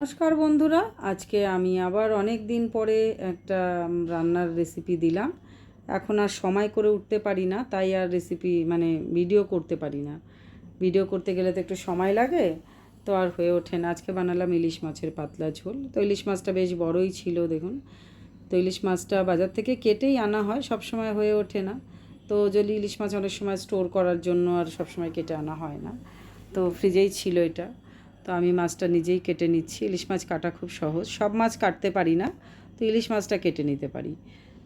নমস্কার বন্ধুরা, আজকে আমি আবার অনেক দিন পরে একটা রান্নার রেসিপি দিলাম। এখন আর সময় করে উঠতে পারি না, তাই আর রেসিপি ভিডিও করতে পারি না। ভিডিও করতে গেলে তো একটু সময় লাগে, তো আর হয়ে ওঠে না। আজকে বানালাম ইলিশ মাছের পাতলা ঝোল। তো ইলিশ মাছটা বেশ বড়ই ছিল দেখুন। তো ইলিশ মাছটা বাজার থেকে কেটেই আনা হয়, সব সময় হয়ে ওঠে না। তো যদি ইলিশ মাছ অনেক সময় স্টোর করার জন্য আর সব সময় কেটে আনা হয় না, তো ফ্রিজেই ছিল এটা। তো আমি মাছটা নিজেই কেটে নিচ্ছি। ইলিশ মাছ কাটা খুব সহজ, সব মাছ কাটতে পারি না, তো ইলিশ মাছটা কেটে নিতে পারি।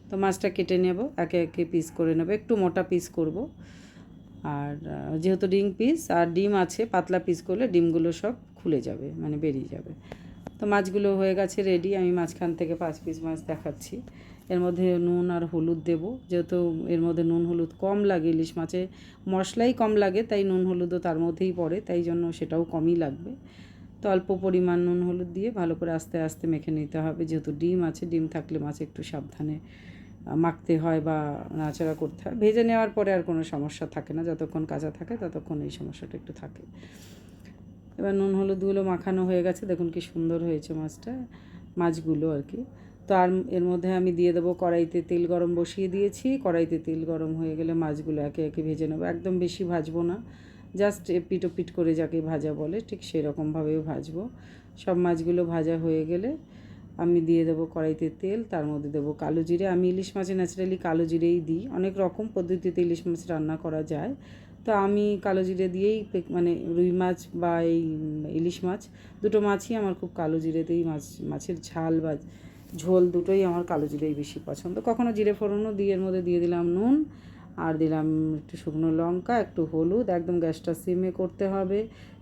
তো মাছটা কেটে নেব, একে একে পিস করে নেব, একটু মোটা পিস করব। আর যেহেতু রিং পিস আর ডিম আছে, পাতলা পিস করলে ডিমগুলো সব খুলে যাবে, বেরিয়ে যাবে। তো মাছগুলো হয়ে গেছে রেডি। আমি মাঝখান থেকে 5 পিস মাছ দেখাচ্ছি। এর মধ্যে নুন আর হলুদ দেব, যেহেতু এর মধ্যে নুন হলুদ কম লাগে, ইলিশ মাছে মশলাই কম লাগে, তাই নুন হলুদও তার মধ্যেই পড়ে, তাই জন্য সেটাও কমই লাগবে। তো অল্প পরিমাণ নুন হলুদ দিয়ে ভালো করে আস্তে আস্তে মেখে নিতে হবে। যেহেতু ডিম আছে, ডিম থাকলে মাছ একটু সাবধানে মাখতে হয় বা নাড়াচাড়া করতে হয়। ভেজে নেওয়ার পরে আর কোনো সমস্যা থাকে না, যতক্ষণ কাঁচা থাকে ততক্ষণ এই সমস্যাটা একটু থাকে। এবার নুন হলুদগুলো মাখানো হয়ে গেছে, দেখুন কি সুন্দর হয়েছে মাছগুলো আর কি। তো আর এর মধ্যে আমি দিয়ে দেবো, কড়াইতে তেল গরম বসিয়ে দিয়েছি। কড়াইতে তেল গরম হয়ে গেলে মাছগুলো একে একে ভেজে নেবো। একদম বেশি ভাজবো না, জাস্ট এপিট ওপিট করে যাকে ভাজা বলে ঠিক সেরকমভাবেও ভাজবো। সব মাছগুলো ভাজা হয়ে গেলে আমি দিয়ে দেবো কড়াইতে তেল, তার মধ্যে দেবো কালো জিরে। আমি ইলিশ মাছে ন্যাচারালি কালো জিরেই দিই, অনেক রকম পদ্ধতিতে ইলিশ মাছ রান্না করা যায়। তো আমি কালো জিরে দিয়েই রুই মাছ বা এই ইলিশ মাছ, দুটো মাছই আমার খুব কালো জিরেতেই মাছের ঝাল বা ঝোল দুটোই আমার কালো জিরেই বেশি পছন্দ। কখনো জিরে ফোড়নও দিয়ে এর মধ্যে দিয়ে দিলাম নুন, আর দিলাম একটু শুকনো লঙ্কা, একটু হলুদ। একদম গ্যাসটা সিমে করতে হবে।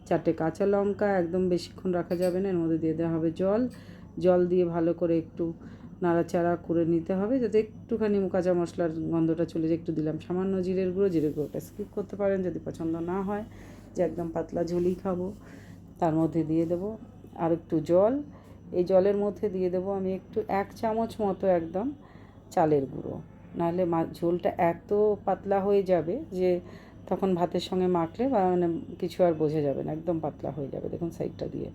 4টে কাঁচা লঙ্কা, একদম বেশিক্ষণ রাখা যাবে না। এর মধ্যে দিয়ে দেওয়া হবে জল। জল দিয়ে ভালো করে একটু নাড়াচাড়া করে নিতে হবে, যাতে একটুখানি কাঁচা মশলার গন্ধটা চলে যায়। একটু দিলাম সামান্য জিরের গুঁড়ো। জিরের গুঁড়োটা স্কিপ করতে পারেন যদি পছন্দ না হয়, যে একদম পাতলা ঝোলই খাবো। তার মধ্যে দিয়ে দেবো আর একটু জল। এই জলের মধ্যে দিয়ে দেবো আমি একটু 1 চামচ মতো একদম চালের গুঁড়ো। নাহলে ঝোলটা এত পাতলা হয়ে যাবে যে তখন ভাতের সঙ্গে মাখলে বা কিছু আর বোঝা যাবে না, একদম পাতলা হয়ে যাবে। দেখুন সাইডটা দিয়ে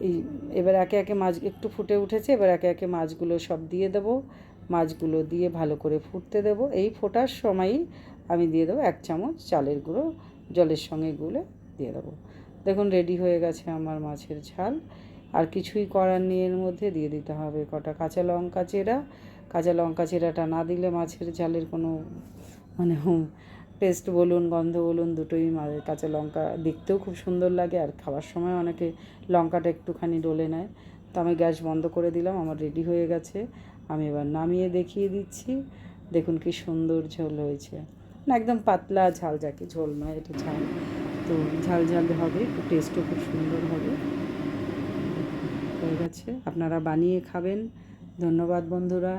এই এবার একে একে মাছ একটু ফুটে উঠেছে, এবার একে একে মাছগুলো সব দিয়ে দেবো। মাছগুলো দিয়ে ভালো করে ফুটতে দেবো। এই ফোটার সময়ই আমি দিয়ে দেবো 1 চামচ চালের গুঁড়ো, জলের সঙ্গে গুলে দিয়ে দেবো। দেখুন রেডি হয়ে গেছে আমার মাছের ঝাল। আর কিছুই করার নেই, এর মধ্যে দিয়ে দিতে হবে কটা কাঁচা লঙ্কা চেরা। কাঁচা লঙ্কা চেরাটা না দিলে মাছের ঝালের কোনো মানে টেস্ট বলুন, গন্ধ বলুন, দুটোই কাঁচা লঙ্কা দেখতেও খুব সুন্দর লাগে, আর খাওয়ার সময় অনেকে লঙ্কাটা একটুখানি ডলে নেয়। তো আমি গ্যাস বন্ধ করে দিলাম, আমার রেডি হয়ে গেছে। আমি এবার নামিয়ে দেখিয়ে দিচ্ছি। দেখুন কি সুন্দর ঝোল হয়েছে। একদম পাতলা ঝাল, যাকে ঝোল নয় এটা ঝাল। তো ঝাল ঝাল হবে, একটু টেস্টও খুব সুন্দর হবে। হয়ে গেছে, আপনারা বানিয়ে খাবেন। ধন্যবাদ বন্ধুরা।